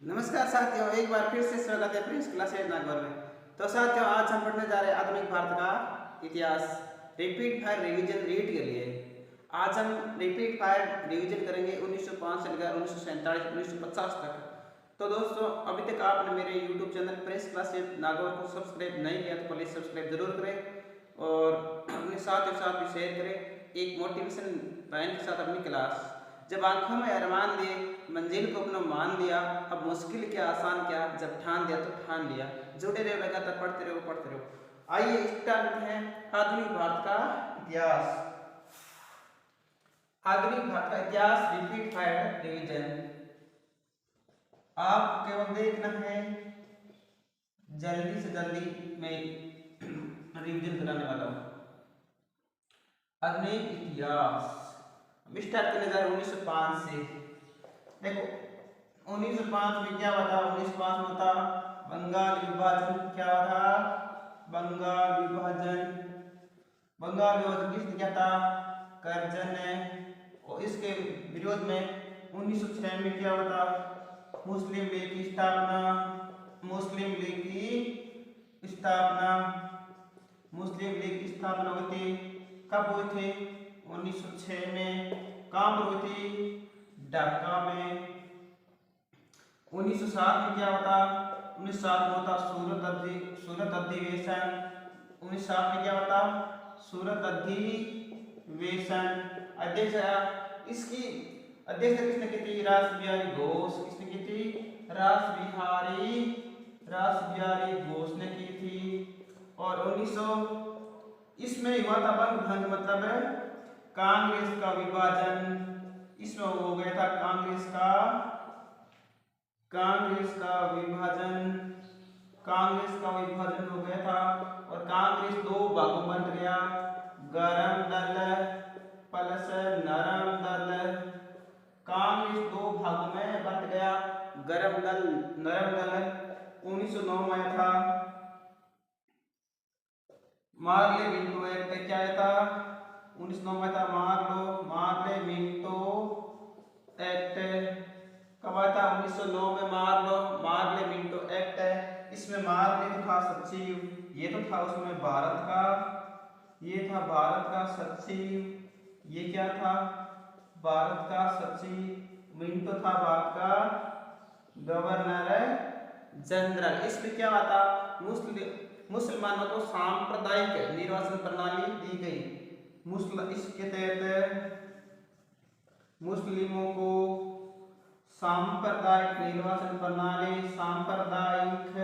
नमस्कार साथियों, एक बार फिर से स्वागत है प्रिंस क्लासेज नागौर में। तो साथियों, आज हम पढ़ने जा रहे हैं आधुनिक भारत का इतिहास। रिपीट फायर रिवीजन रीड के लिए आज हम रिपीट फायर रिवीजन करेंगे 1905 से लेकर 1947 1950 तक। तो दोस्तों, अभी तक आपने मेरे YouTube channel Prince classes Nagaur को सब्सक्राइब नहीं किया तो प्लीज़ सब्सक्राइब जरूर करें और अपने साथ भी शेयर करें। एक मोटिवेशन पॉइंट के साथ अपनी क्लास। जब आंखों में अरमान लिए, मंजिल को अपना मान लिया, अब मुश्किल क्या आसान क्या, जब ठान दिया तो ठान लिया। जुड़े रहो, लगातार पढ़ते रहो। आइए स्टार्ट करते हैं आधुनिक भारत का इतिहास। आधुनिक भारत का इतिहास रिपीट फायर रिवीजन। आप केवल देखना है, जल्दी से जल्दी मैं रिवीजन कराने वाला हूँ। आधुनिक इतिहास स्टार्ट करने जा रहे 1905 से। देखो, 1905 में क्या हुआ था? 1905 में था बंगाल विभाजन। क्या हुआ था? बंगाल विभाजन। बंगाल विभाजन किसने किया था? कर्जन ने। और इसके विरोध में 1906 में क्या हुआ था? मुस्लिम लीग की स्थापना। मुस्लिम लीग की स्थापना। मुस्लिम लीग की स्थापना हुई थी। कब हुई थी? 1906 में। कहाँ पर हुई थी? ढाका में। 1907 में क्या होता? 1907 में होता सूरत अधिवेशन। 1907 में क्या होता? सूरत अधिवेशन। अध्यक्ष इसकी अध्यक्ष किसने की थी? रास बिहारी घोष। किसने की थी? रास बिहारी घोष ने की थी। और 1900 इसमें हुआ था बंग भंग, मतलब कांग्रेस का विभाजन। इसमें हो गया था कांग्रेस का विभाजन। कांग्रेस का विभाजन हो गया था और कांग्रेस दो भागों में बंट गया, गरम दल प्लस नरम दल। कांग्रेस दो भागों में बंट गया, गरम दल नरम दल। 1909 में आया था मार्ले मिंटो एक्ट। क्या आया था? 1909 में था मार्ले मिंटो एक्ट। कब आया था? 1909 में मार्ले मिंटो एक्ट है। इसमें मार्ले तो था सचिव, ये तो था उसमें भारत का, ये था भारत का सचिव। ये क्या था? भारत का सचिव। मिंटो था भारत का गवर्नर जनरल। इसमें क्या हुआ था? मुसलमानों को सांप्रदायिक निर्वाचन प्रणाली दी गई। इसके तहत मुस्लिमों को सांप्रदायिक निर्वाचन प्रणाली, सांप्रदायिक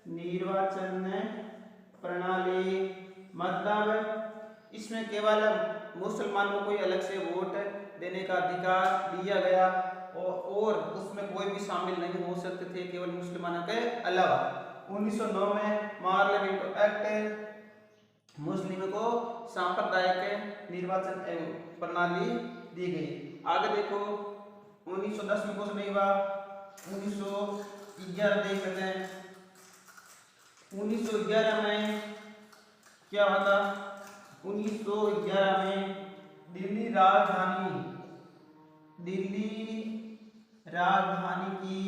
निर्वाचन प्रणाली, मतलब इसमें केवल मुसलमानों को अलग से वोट देने का अधिकार दिया गया और उसमें कोई भी शामिल नहीं हो सकते थे, केवल मुसलमानों के अलावा। 1909 में पार्लियामेंट एक्ट मुस्लिमों को सांप्रदायिक निर्वाचन प्रणाली दी गई। आगे देखो, 1910 में कुछ नहीं हुआ। 1911 देख लेते हैं। 1911 में क्या हुआ था? 1911 में दिल्ली राजधानी की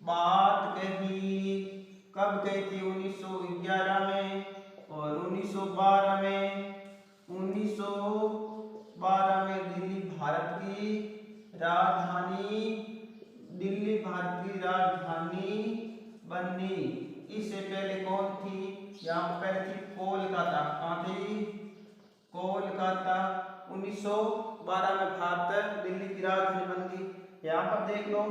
बात कही। कब कही थी? 1911 में। और 1912 में दिल्ली भारत की राजधानी बनी। इससे पहले कौन थी? यहाँ पहले थी कोलकाता। कहाँ थी? कोलकाता। 1912 में भारत दिल्ली की राजधानी बन गई। यहाँ पर देख लो,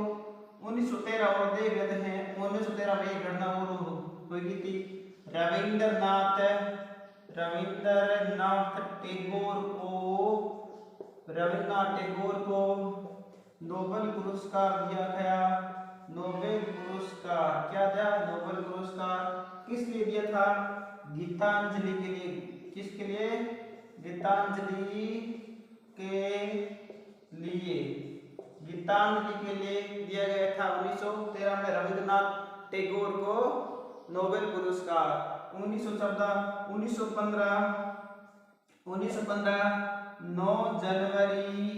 1913 और देख लेते हैं। 1913 में एक घटना और हुई थी। रविंद्रनाथ टैगोर को नोबेल पुरस्कार दिया गया। नोबेल पुरस्कार क्या था? नोबेल पुरस्कार किस लिए दिया था? गीतांजलि के लिए। किसके लिए? गीतांजलि के लिए दिया गया था। 1913 में रविंद्रनाथ टैगोर को नोबेल पुरस्कार। 1915 9 जनवरी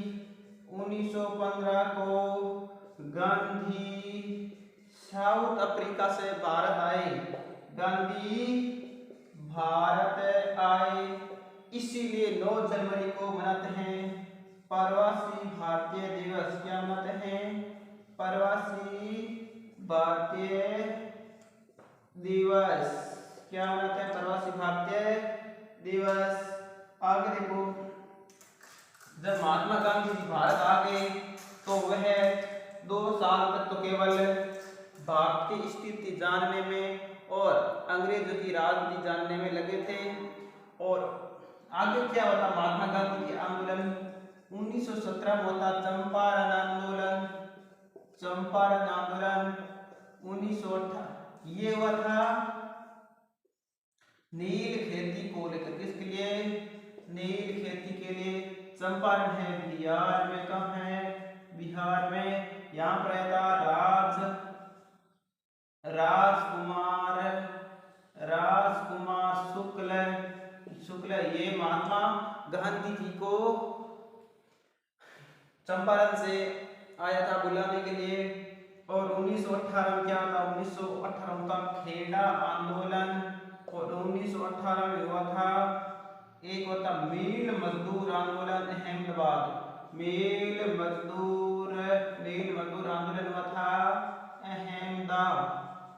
1915 को गांधी साउथ अफ्रीका से भारत आए। गांधी भारत आए, इसीलिए 9 जनवरी को मनाते हैं प्रवासी भारतीय दिवस। क्या मनाते हैं? प्रवासी भारतीय दिवस। क्या मनाते हैं? प्रवासी भारतीय दिवस। आगे देखो, जब महात्मा गांधी जी भारत आ गए तो वह 2 साल तक तो केवल भारत की स्थिति जानने में और अंग्रेजों की राजनीति जानने में लगे थे। और आगे क्या होता? महात्मा गांधी के आंदोलन 1917 में होता चंपारण आंदोलन। चंपारण आंदोलन 1918 ये हुआ था नील खेती को लेकर। किसके लिए? नील खेती के लिए। चंपारण है बिहार में। कहाँ है? बिहार में। यहाँ पर रहता राजकुमार शुक्ल ये महात्मा गांधी जी को चंपारण से आया था बुलाने के लिए। और 1918 में क्या था? 1918 में था खेड़ा आंदोलन। और 1918 में हुआ था एक होता मील मजदूर आंदोलन अहमदाबाद। मील मजदूर आंदोलन हुआ था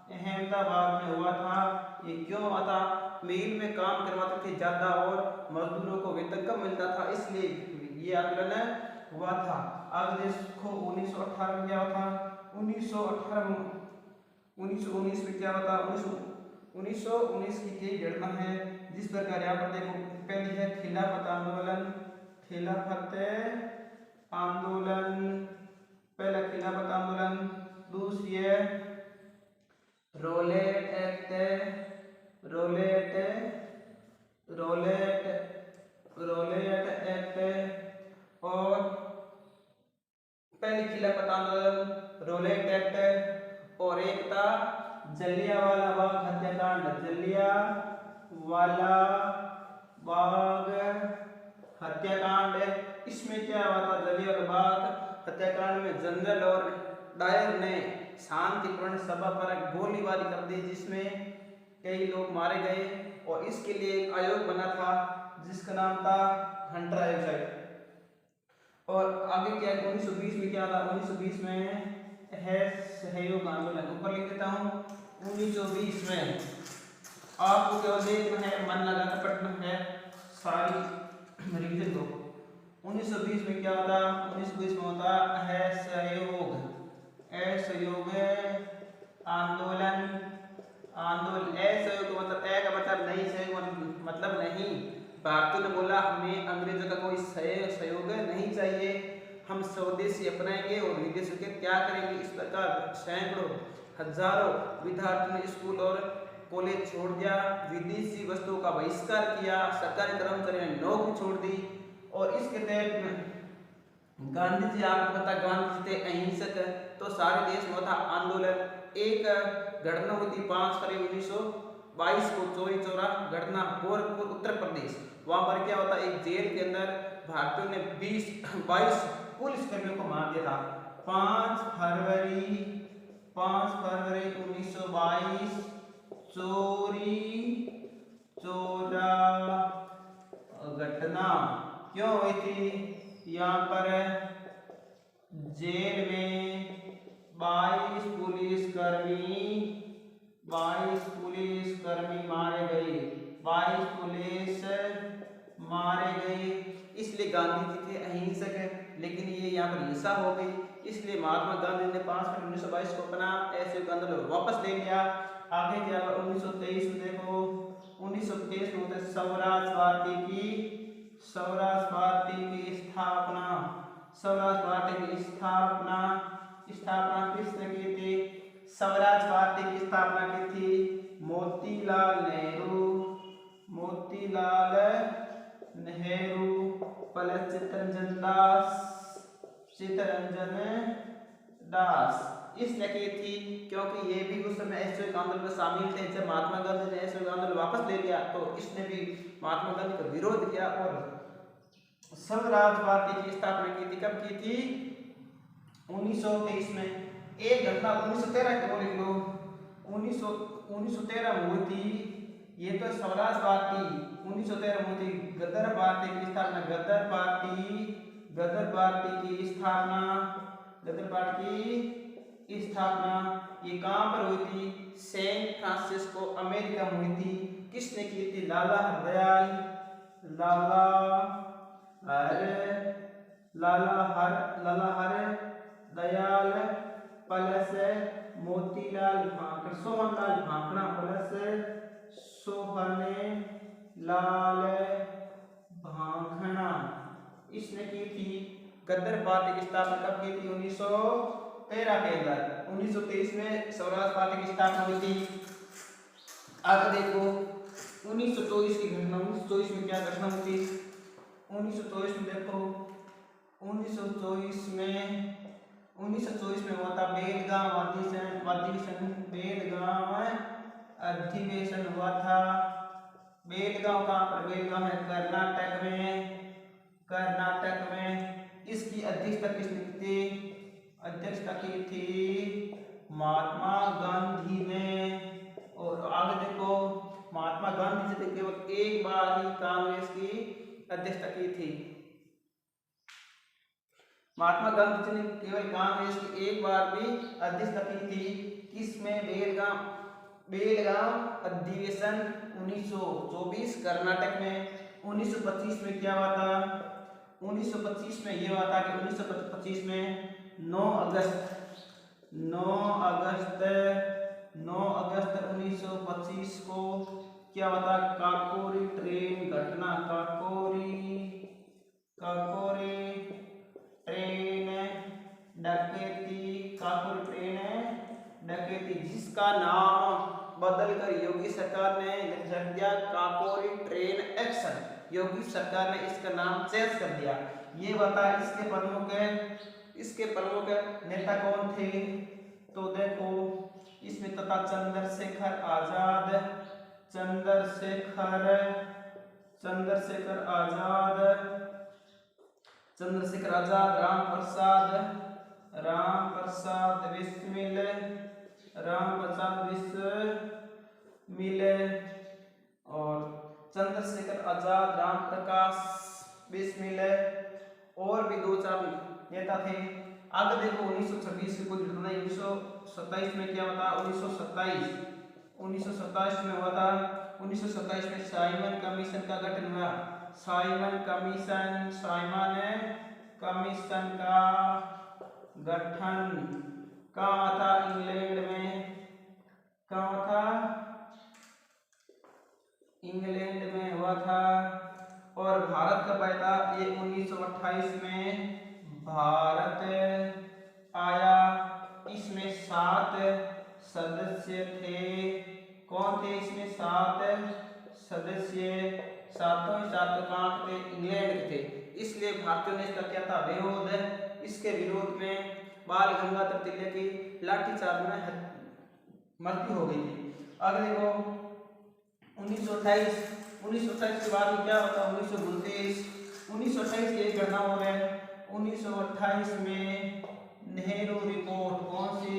अहमदाबाद में हुआ था। ये क्यों हुआ था? मील में काम करवाते थे ज्यादा और मजदूरों को वेतन कम मिलता था, इसलिए ये आंदोलन हुआ था। अब देखो 1918 में क्या हुआ था? 1919 में क्या होता? 1919 की कई घटना है जिस प्रकार यहाँ पर देखो। पहली है खिलाफत आंदोलन। पहला खिलाफत आंदोलन। दूसरी है रोलेट एक्ट। और पहली खिलाफत आंदोलन रोलेट एक्ट। और एक था जलियांवाला बाग हत्याकांड। जलियांवाला बाग हत्याकांड। इसमें क्या हुआ था? जलियांवाला बाग हत्याकांड में जनरल और डायर ने शांतिपूर्ण सभा पर गोलीबारी कर दी, जिसमें कई लोग मारे गए। और इसके लिए एक आयोग बना था जिसका नाम था हंटर आयोग। और आगे क्या? 1920 में क्या था? 1920 में है सहयोग आंदोलन। ऊपर लिख देता हूँ 1920 में। आपको केवल देखना है, मन लगाकर पढ़ना है, सारी रिवीजन दो। 1920 में क्या होता? 1920 में होता है सहयोग आंदोलन। असहयोग मतलब ए का मतलब नहीं, सहयोग मतलब नहीं। भारतीयों ने बोला हमें अंग्रेजों का कोई सहयोग नहीं चाहिए, हम स्वदेशी अपनाएंगे और विदेशों के त्याग करेंगे। इस प्रकार सैकड़ों हजारों विद्यार्थियों ने स्कूल और कॉलेज छोड़ दिया, विदेशी वस्तुओं का बहिष्कार किया, सरकारी कर्मचारियों ने नौकरी छोड़ दी। और इसके तहत में गांधी जी, आपको पता गांधी जी थे अहिंसक, तो सारे देश में होता आंदोलन। एक घटना हुई थी 5 फरवरी 1922 को, चोरी चौरा घटना, गोरखपुर उत्तर प्रदेश। वहां पर क्या होता? एक जेल के अंदर भारतीयों ने 22 पुलिस कर्मियों को मार दिया था। 5 फरवरी 1922 चोरी चौरा घटना क्यों हुई थी? यहाँ पर जेल में 22 पुलिसकर्मी मारे गए। 22 पुलिस मारे गए। इसलिए गांधी जी थे अहिंसक, लेकिन ये यहाँ पर हिंसा हो गई। इसलिए महात्मा गांधी ने 5 फरवरी 1922 को अपना ऐसे आंदोलन वापस ले लिया। आगे क्या? 1923 में देखो, 1923 में होता है स्वराज पार्टी की स्थापना। स्वराज पार्टी की स्थापना किसने की थी? स्वराज पार्टी की स्थापना की थी मोतीलाल नेहरू प्लस चित्तरंजन दास। इसने की थी क्योंकि ये भी उस समय असहयोग आंदोलन में शामिल थे। जब महात्मा गांधी ने असहयोग आंदोलन वापस ले लिया तो इसने भी महात्मा गांधी का विरोध किया और स्वराज पार्टी की स्थापना की थी, कब की थी? 1923 में। एक घटना 1913 की लिख लो, 1913 में हुई थी। ये तो स्वराज पार्टी 1913 में हुई थी। गदर पार्टी की स्थापना, गदर पार्टी की स्थापना, गदर पार्टी की स्थापना ये कहाँ पर हुई थी? सैन फ्रांसिस्को अमेरिका में हुई थी। किसने की थी? लाला हरदयाल, लाला हरदयाल प्लस मोतीलाल भांकड़ा, सोहनलाल भांकड़ा प्लस सोहनलाल भांकड़ा, इसने की थी। गदर पार्टी की स्थापना कब की थी? 1913 के अंदर। 1923 में स्वराज पार्टी की स्थापना हुई थी। आगे देखो 1924 की घटना। 1924 में क्या घटना हुई थी? 1924 में देखो, 1924 में हुआ था बेलगाम अधिवेशन हुआ था। बेलगांव कहाँ पर? बेलगांव है कर्नाटक में। इसकी अध्यक्षता किसने की थी? अध्यक्षता की थी महात्मा गांधी ने। और आगे देखो, महात्मा गांधी जी ने केवल एक बार ही कांग्रेस की अध्यक्षता की थी। महात्मा गांधी जी ने केवल कांग्रेस की एक बार भी अध्यक्षता की थी। किसमें? बेलगाम अधिवेशन 1924 कर्नाटक में। 1925 में क्या हुआ था? 1925 में ये हुआ था कि 1925 में 9 अगस्त 1925 को क्या हुआ था? काकोरी ट्रेन घटना, डकैती, जिसका नाम बदलकर योगी सरकार ने रख दिया काकोरी ट्रेन एक्शन। योगी सरकार ने इसका नाम चेंज कर दिया। ये बता इसके प्रमुख नेता कौन थे? तो देखो इसमें तथा चंद्रशेखर आजाद, राम प्रसाद बिस्मिल और चंद्रशेखर आजाद, राम प्रकाश बिस्मिल और भी 2-4 नेता थे। आगे देखो 1926 को 1927 में क्या हुआ था? 1927 में हुआ था। 1927 में साइमन कमीशन का गठन हुआ। साइमन कमीशन का गठन कहाँ था? इंग्लैंड में। कहाँ था? इंग्लैंड में हुआ था। और भारत कब आया था? ये 1928 में भारत आया। इसमें 7 सदस्य थे। कौन थे इसमें? 7 सदस्य। सातों कहाँ थे? इंग्लैंड के थे। इसलिए भारतीयों ने इसका क्या था? विरोध। इसके विरोध में बाल गंगाधर तिलक की लाठीचार्ज में मृत्यु हो गई थी। अगले देखो 1928 के बाद में क्या होता? 1929 की एक घटना हो गई। 1928 में नेहरू रिपोर्ट। कौन सी?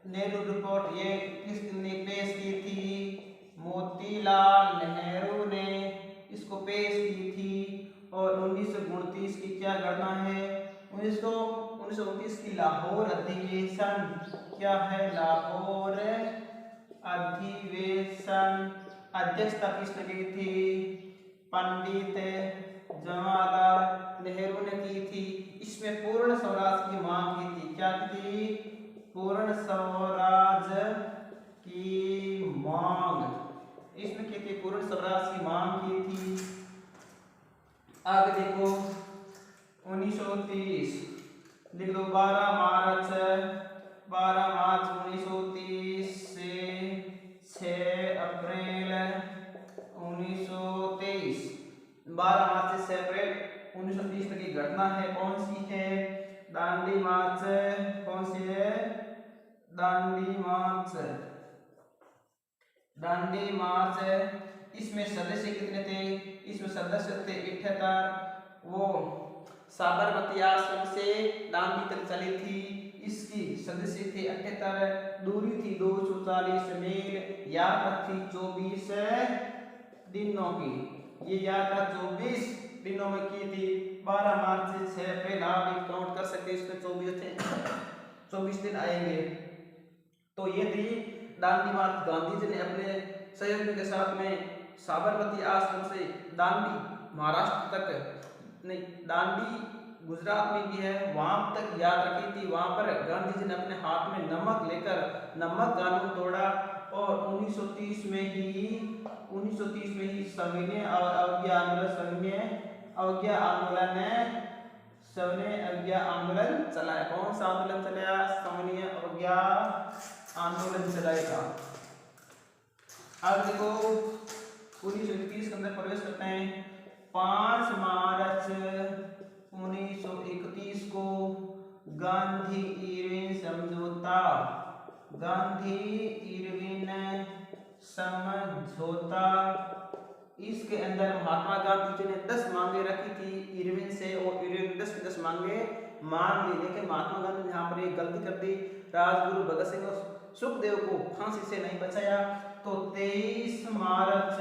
नेहरू रिपोर्ट ये किसने पेश की थी? मोतीलाल नेहरू ने इसको पेश की थी। और 1929 की क्या घटना है? 1929 की लाहौर अधिवेशन। क्या है? लाहौर अधिवेशन। अध्यक्षता किसने की थी? पंडित जवाहरलाल नेहरू ने की थी। इसमें पूर्ण स्वराज की मांग की थी। क्या थी? पूर्ण स्वराज की मांग। इसमें की थी पूर्ण स्वराज की मांग की थी। आगे देखो 1930 लिख दो। 12 मार्च 1930 से 6 अप्रैल 1923। 12 मार्च से 6 अप्रैल 1930 तक की घटना है। कौन सी है? दांडी मार्च। कौन सी है? दांडी मार्च इसमें सदस्य कितने थे? इसमें सदस्य थे 78। वो साबरमती आश्रम से दांडी तक चली थी, इसकी सदस्य थे 78, दूरी थी 240 मील, यात्रा थी 24 दिनों की। ये यात्रा 24 दिनों में की थी। 12 मार्च से 6 अप्रैल, आप भी काउंट कर सकते हैं, इसमें 24 थे, 24 दिन आएंगे। तो ये थी दांडी मार्च। गांधी जी ने अपने सहयोगियों के साथ में साबरमती आश्रम से दांडी महाराष्ट्र तक, नहीं दांडी गुजरात में भी है, वहां तक यात्रा की थी। वहां पर गांधी जी ने अपने हाथ में नमक लेकर नमक कानून तोड़ा और 1930 में ही सविनय अवज्ञा आंदोलन चलाया। कौन सा आंदोलन चलाया? सविनय अवज्ञा आंदोलन चलाएगा। अब देखो 1931 के अंदर प्रवेश करते हैं। 5 मार्च 1931 को गांधी इरविन समझौता, इसके अंदर महात्मा गांधी जी ने 10 मांगे रखी थी इरविन से, और इरविन 10 की 10 मांगे मान ली। लेकिन महात्मा गांधी ने यहाँ पर एक गलती कर दी, राजगुरु भगत सिंह और सुखदेव को फांसी से नहीं बचाया। तो 23 मार्च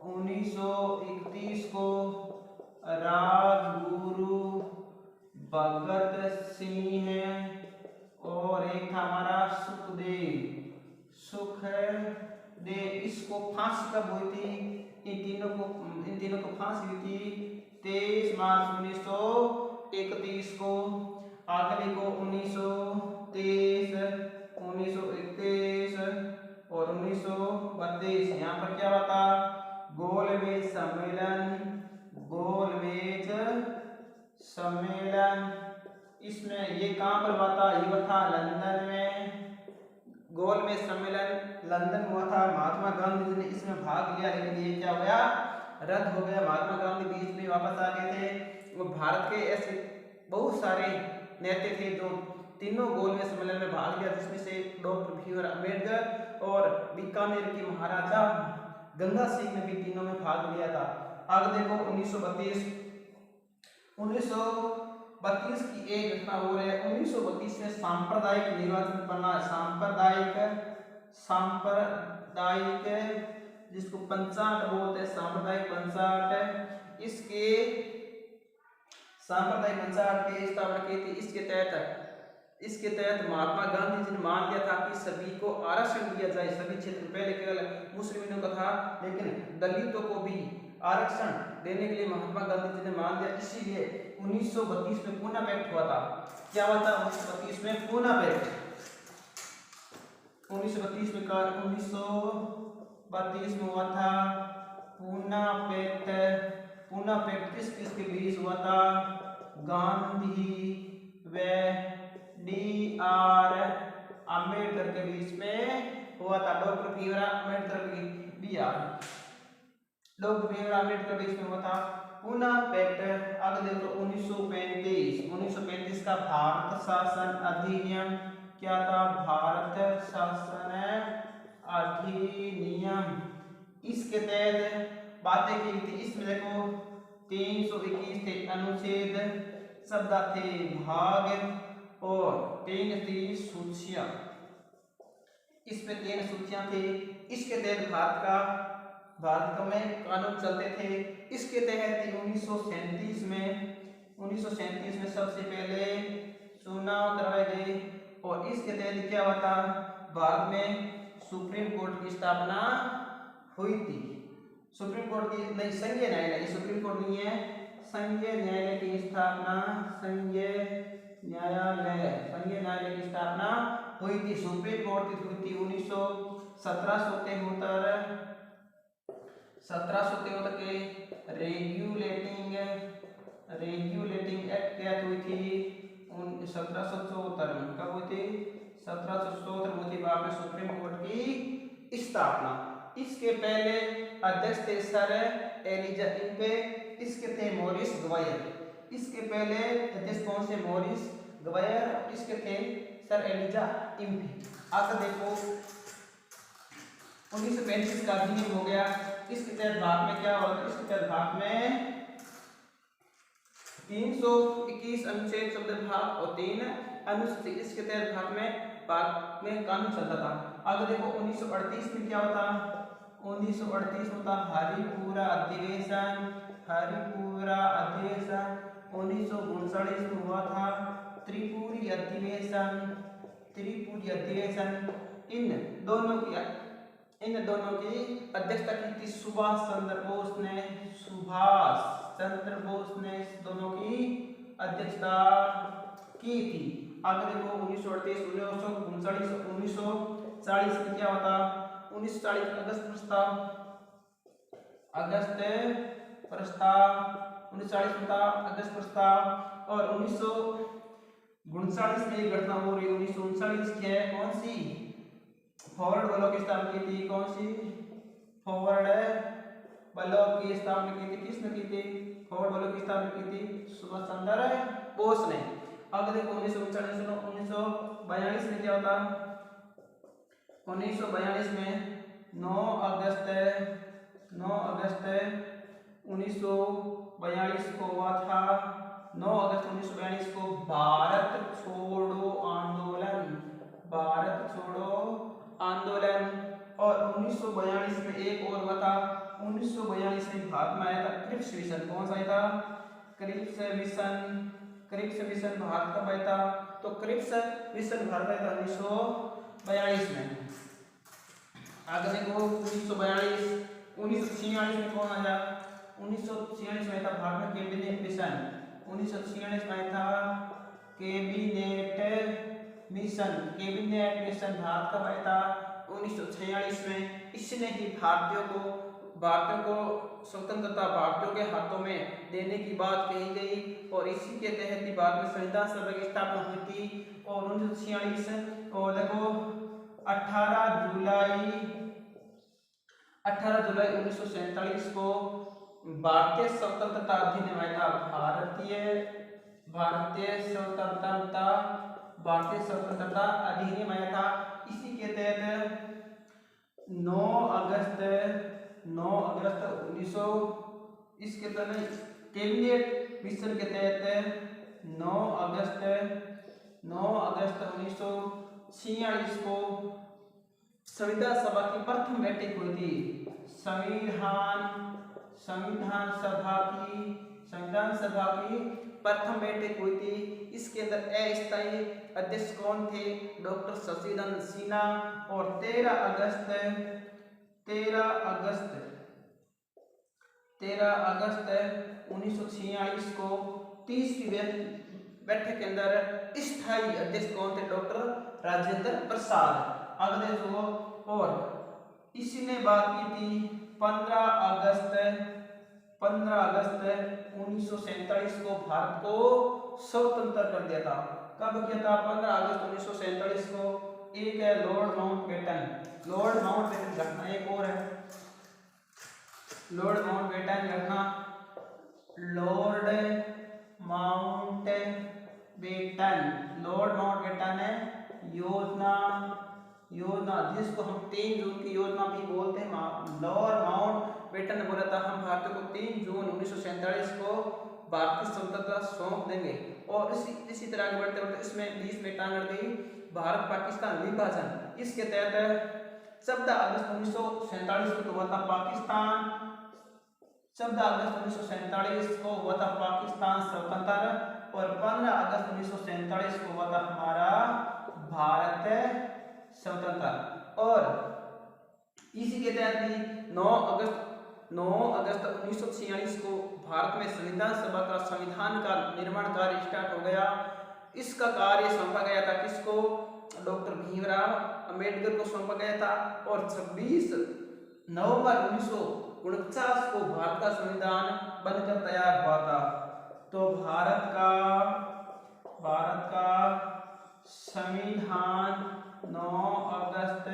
1931 को राजगुरु भगत सिंह और एक था हमारा सुखदेव, इसको फांसी कब हुई थी? इन तीनों को फांसी हुई थी 23 मार्च 1931 को। अगले को 1923, 1931 और 1932। यहाँ पर क्या हुआ था? गोलमेज सम्मेलन। इसमें ये कहाँ पर हुआ था? ये हुआ था लंदन में। गोलमेज सम्मेलन लंदन हुआ था। महात्मा गांधी जी ने इसमें भाग लिया, लेकिन ये क्या हो गया? रद्द हो गया। महात्मा गांधी बीच में वापस आ गए थे। वो भारत के ऐसे बहुत सारे नेता थे जो तीनों गोलमेज सम्मेलन में भाग लिया, जिसमें से डॉक्टर भीमराव अम्बेडकर और बीकानेर के महाराजा गंगा सिंह ने भी तीनों में भाग लिया था। आगे देखो 1932 की एक घटना हो रही है। 1932 में सांप्रदायिक निर्वाचन प्रणाली, सांप्रदायिक जिसको पंचायत बोलते हैं, सांप्रदायिक पंचायत, इसके सांप्रदायिक पंचायत की स्थापना की थी। इसके तहत महात्मा गांधी जी ने मान लिया था कि सभी को आरक्षण दिया जाए। सभी क्षेत्र, पहले केवल मुस्लिमों का था, लेकिन दलितों को भी आरक्षण देने के लिए महात्मा गांधी जी ने मान लिया। इसीलिए 1932 में पूना पैक्ट हुआ था। क्या हुआ था? 1932 में पूना पैक्ट। 1932 में हुआ था पूना पैक्ट। किसके बीच हुआ था? गांधी व D.R. अम्बेडकर के बीच में हुआ था। डॉक्टर भीमराव अम्बेडकर बीच में हुआ था पूना पैक्ट। आगे देखो 1935 का भारत शासन अधिनियम। क्या था? भारत शासन अधिनियम। इसके तहत बातें की थी। इसमें देखो 321 थे अनुच्छेद, 14 थे भाग और 3 थी सूचियां। इसमें 3 सूचियां थी। इसके तहत भारत में कानून चलते थे। इसके तहत 1937 में सबसे पहले चुनाव करवाए गए, और इसके तहत क्या हुआ था? भारत में सुप्रीम कोर्ट की स्थापना हुई थी। सुप्रीम कोर्ट की नहीं, संघीय न्यायालय, सुप्रीम कोर्ट नहीं है, संघीय न्यायालय की स्थापना, संघीय न्यायालय की स्थापना हुई थी। सुप्रीम कोर्ट की हुई थी 1773 के रेगुलेटिंग एक्ट क्या हुई थी? 1774 में। कब हुई थी? 1774 में थी। बाद में सुप्रीम कोर्ट की स्थापना। इसके पहले अध्यक्ष थे सर एलिजा इम्पे, इसके थे मॉरिस ग्वायर। इसके पहले अध्यक्ष कौन से? Morris Gwyer. इसके थे सर एलिजा इम्पे। आगे देखो 1935 का अधिनियम हो गया। इसके तहत भारत में क्या हुआ था, इसके तहत भारत में 321 अनुच्छेद शब्द भाग और 3 अनुसूचित, इसके तहत भारत में कानून चलता था। आगे देखो 1938 में क्या होता, 1938 होता हरिपुरा अधिवेशन, हरिपुरा अधिवेशन। 1939 में हुआ था त्रिपुरी अधिवेशन, त्रिपुरी अधिवेशन। इन दोनों की अध्यक्षता की थी सुभाष चंद्र बोस ने, सुभाष चंद्र बोस ने इस दोनों की अध्यक्षता की थी। आगे देखो 1938 1939 में क्या होता, 1940 अगस्त प्रस्ताव, अगस्त प्रस्ताव 1940 होता अगस्त प्रस्ताव। और 1939 में एक घटना हो रही है, 1939 की है कौन सी, फॉरवर्ड ब्लॉक की स्थापना की थी, कौन सी, फॉरवर्ड ब्लॉक की स्थापना की थी, किसने की थी, फॉरवर्ड ब्लॉक की स्थापना की थी सुभाष चंद्र बोस ने। आगे देखो 1942 में क्या होता, 1942 में 9 अगस्त 1942 को हुआ था, 9 अगस्त 1942 को भारत छोड़ो आंदोलन, भारत छोड़ो आंदोलन। और 1942 में एक और हुआ था, 1942 में भारत में आया था क्रिप्स मिशन, कौन सा आया था, Cripps mission, Cripps mission Bharat कब आया था, तो क्रिप्स मिशन भारत आया था 1942 में। आगे देखो 1942, 1946 में कौन आया, 1946 में था भारत में कैबिनेट मिशन, 1946 में था cabinet mission, cabinet mission Bharat कब आया था, 1946 में। इसने ही भारतीयों को स्वतंत्रता भारतीयों के हाथों में देने की बात कही गई और इसी के तहत ही भारत में संविधान सभा की स्थापना हुई थी। और 1946 और देखो 18 जुलाई 1947 को भारतीय स्वतंत्रता अधिनियम आया था, भारतीय स्वतंत्रता अधिनियम आया था। इसी के तहत 9 अगस्त 1900 इसके तहत कैबिनेट मिशन के तहत 9 अगस्त 1946 को संविधान सभा की प्रथम बैठक हुई थी, संविधान सभा की प्रथम बैठक हुई थी। इसके अंदर अस्थायी अध्यक्ष कौन थे, डॉक्टर शशिधर सिन्हा। और 13 अगस्त 1946 को तीसरी बैठक के अंदर स्थायी अध्यक्ष कौन थे, डॉक्टर राजेंद्र प्रसाद। आगे देखो और इसने बात की थी 15 अगस्त 1947 को भारत को स्वतंत्र कर दिया था। कब किया था, 15 अगस्त 1947 को। एक है लॉर्ड माउंटबेटन घटना, एक और है लॉर्ड माउंटबेटन घटना, लॉर्ड माउंटबेटन है योजना जिसको हम 3 जून की योजना भी बोलते हैं। लॉर्ड माउंटबेटन ने बोला था हम भारत को 3 जून 1947 को भारतीय स्वतंत्रता सौंप देंगे। और इसी तरह आगे बढ़ते बढ़ते इसमें बीच में टांग अड़ गई भारत पाकिस्तान विभाजन। इसके तहत 14 अगस्त 1947 को हुआ था पाकिस्तान, 14 अगस्त 1947 को हुआ था पाकिस्तान स्वतंत्र। और 15 अगस्त 1947 को हुआ था हमारा भारत स्वतंत्र। और इसी के तहत भी 9 अगस्त 1946 को भारत में संविधान सभा का संविधान का निर्माण कार्य स्टार्ट हो गया। इसका कार्य सौंपा गया था किसको, डॉक्टर भीमराव अंबेडकर को सौंपा गया था। और 26 नवंबर 1949 को भारत का संविधान बनकर तैयार हुआ था। तो भारत का संविधान 9 अगस्त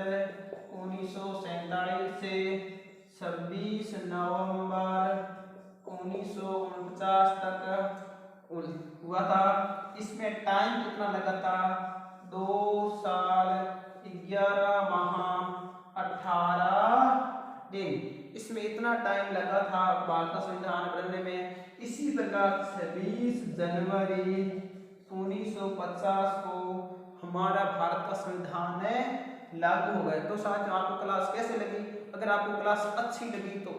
1947 से 26 नवंबर 1949 तक हुआ था। इसमें टाइम कितना लगा था, 2 साल 11 माह 18 दिन। इस इसमें इतना टाइम लगा था भारत का संविधान बनने में। इसी प्रकार 26 जनवरी 1950 को हमारा भारत का संविधान लागू हो गया। तो साथियों आपको क्लास कैसे लगी? अगर आपको क्लास अच्छी लगी तो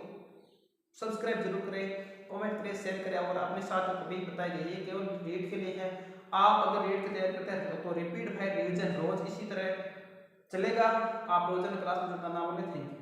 सब्सक्राइब जरूर करें, कमेंट करें, शेयर करें और अपने साथियों को भी बताइए। ये केवल रीट के लिए है। आप अगर रीट की तैयारी करते हैं तो रिपीट बाय रिवीजन रोज इसी तरह चलेगा। आप रोजाना क्लास में जुड़ना ना भूलें। Thank you.